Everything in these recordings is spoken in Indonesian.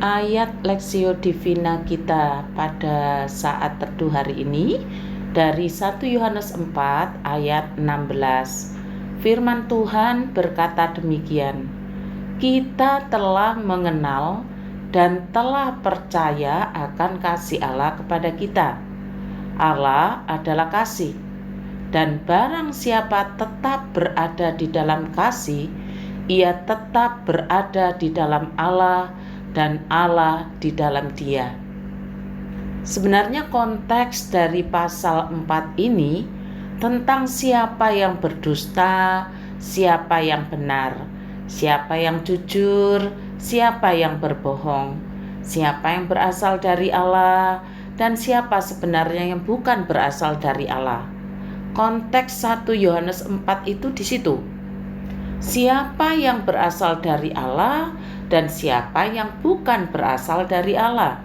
Ayat Lexio Divina kita pada saat teduh hari ini dari 1 Yohanes 4 ayat 16. Firman Tuhan berkata demikian, kita telah mengenal dan telah percaya akan kasih Allah kepada kita. Allah adalah kasih, dan barang siapa tetap berada di dalam kasih, ia tetap berada di dalam Allah dan Allah di dalam dia. Sebenarnya konteks dari pasal 4 ini tentang siapa yang berdusta, siapa yang benar, siapa yang jujur, siapa yang berbohong, siapa yang berasal dari Allah, dan siapa sebenarnya yang bukan berasal dari Allah. Konteks 1 Yohanes 4 itu di situ. Siapa yang berasal dari Allah dan siapa yang bukan berasal dari Allah.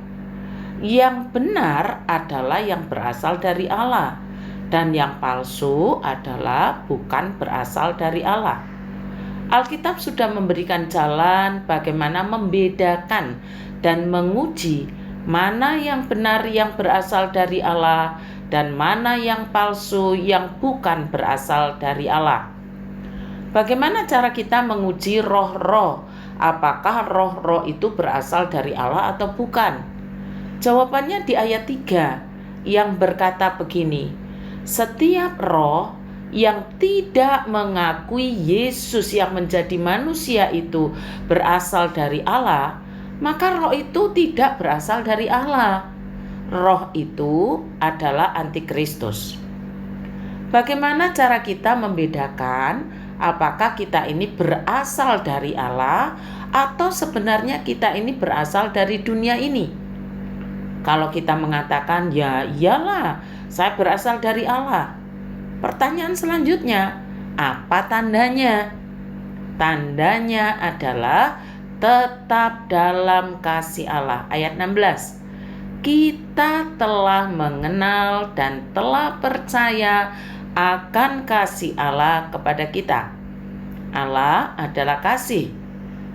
Yang benar adalah yang berasal dari Allah, dan yang palsu adalah bukan berasal dari Allah. Alkitab sudah memberikan jalan bagaimana membedakan dan menguji mana yang benar yang berasal dari Allah dan mana yang palsu yang bukan berasal dari Allah. Bagaimana cara kita menguji roh-roh? Apakah roh-roh itu berasal dari Allah atau bukan? Jawabannya di ayat 3 yang berkata begini, setiap roh yang tidak mengakui Yesus yang menjadi manusia itu berasal dari Allah, maka roh itu tidak berasal dari Allah. Roh itu adalah antikristus. Bagaimana cara kita membedakan apakah kita ini berasal dari Allah atau sebenarnya kita ini berasal dari dunia ini? Kalau kita mengatakan ya iyalah saya berasal dari Allah, pertanyaan selanjutnya, apa tandanya? Tandanya adalah tetap dalam kasih Allah. Ayat 16. Kita telah mengenal dan telah percaya akan kasih Allah kepada kita. Allah adalah kasih,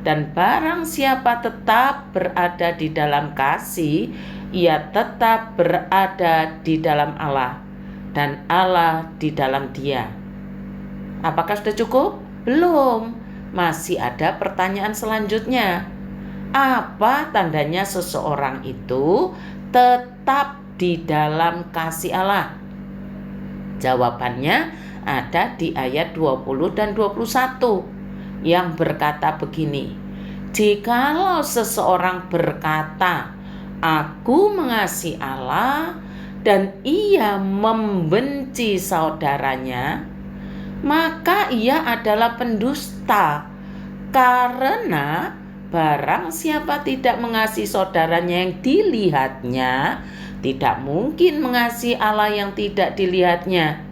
dan barang siapa tetap berada di dalam kasih, ia tetap berada di dalam Allah, dan Allah di dalam dia. Apakah sudah cukup? Belum. Masih ada pertanyaan selanjutnya. Apa tandanya seseorang itu tetap di dalam kasih Allah? Jawabannya ada di ayat 20 dan 21 yang berkata begini, jikalau seseorang berkata, aku mengasihi Allah dan ia membenci saudaranya, maka ia adalah pendusta, karena barang siapa tidak mengasihi saudaranya yang dilihatnya, tidak mungkin mengasihi Allah yang tidak dilihatnya.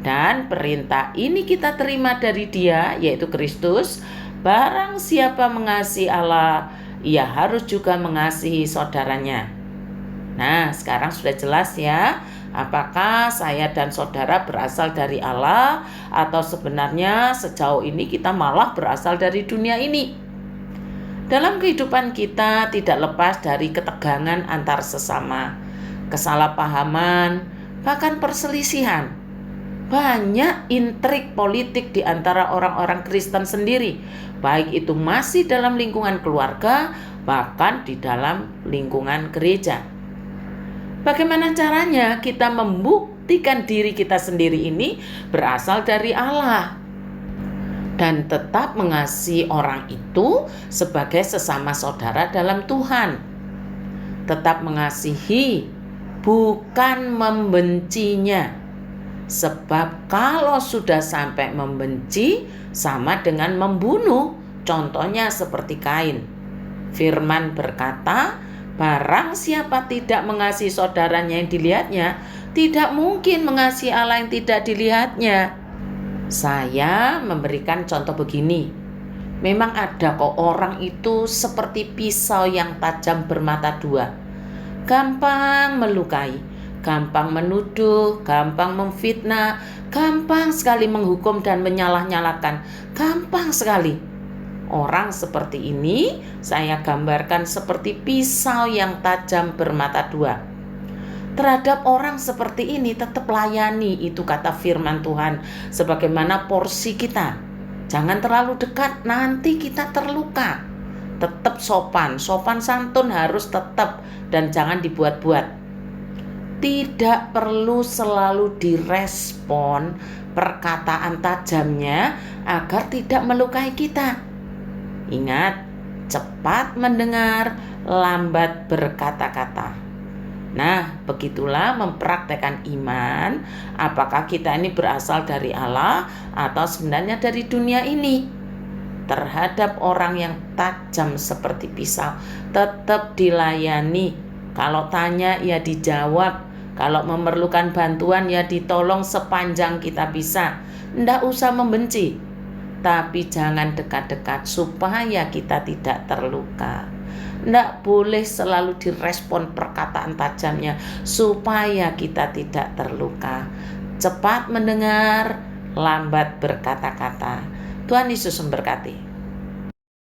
Dan perintah ini kita terima dari Dia, yaitu Kristus. Barang siapa mengasihi Allah, ia harus juga mengasihi saudaranya. Nah, sekarang sudah jelas ya, apakah saya dan saudara berasal dari Allah atau sebenarnya sejauh ini kita malah berasal dari dunia ini. Dalam kehidupan kita tidak lepas dari ketegangan antar sesama, kesalahpahaman, bahkan perselisihan. Banyak intrik politik di antara orang-orang Kristen sendiri, baik itu masih dalam lingkungan keluarga, bahkan di dalam lingkungan gereja. Bagaimana caranya kita membuktikan diri kita sendiri ini berasal dari Allah dan tetap mengasihi orang itu sebagai sesama saudara dalam Tuhan? Tetap mengasihi, bukan membencinya. Sebab kalau sudah sampai membenci, sama dengan membunuh. Contohnya seperti Kain. Firman berkata, barang siapa tidak mengasihi saudaranya yang dilihatnya, tidak mungkin mengasihi Allah yang tidak dilihatnya. Saya memberikan contoh begini. Memang ada kok orang itu seperti pisau yang tajam bermata dua. Gampang melukai, gampang menuduh, gampang memfitnah, gampang sekali menghukum dan menyalah-nyalahkan. Gampang sekali. Orang seperti ini saya gambarkan seperti pisau yang tajam bermata dua. Terhadap orang seperti ini tetap layani, itu kata firman Tuhan, sebagaimana porsi kita. Jangan terlalu dekat, nanti kita terluka. Tetap sopan santun harus tetap, dan jangan dibuat-buat. Tidak perlu selalu direspon perkataan tajamnya agar tidak melukai kita. Ingat, cepat mendengar, lambat berkata-kata. Nah, begitulah mempraktekkan iman. Apakah kita ini berasal dari Allah atau sebenarnya dari dunia ini? Terhadap orang yang tajam seperti pisau, tetap dilayani. Kalau tanya ya dijawab. Kalau memerlukan bantuan ya ditolong sepanjang kita bisa. Ndak usah membenci, tapi jangan dekat-dekat supaya kita tidak terluka. Ndak boleh selalu direspon perkataan tajamnya supaya kita tidak terluka. Cepat mendengar, lambat berkata-kata. Tuhan Yesus memberkati.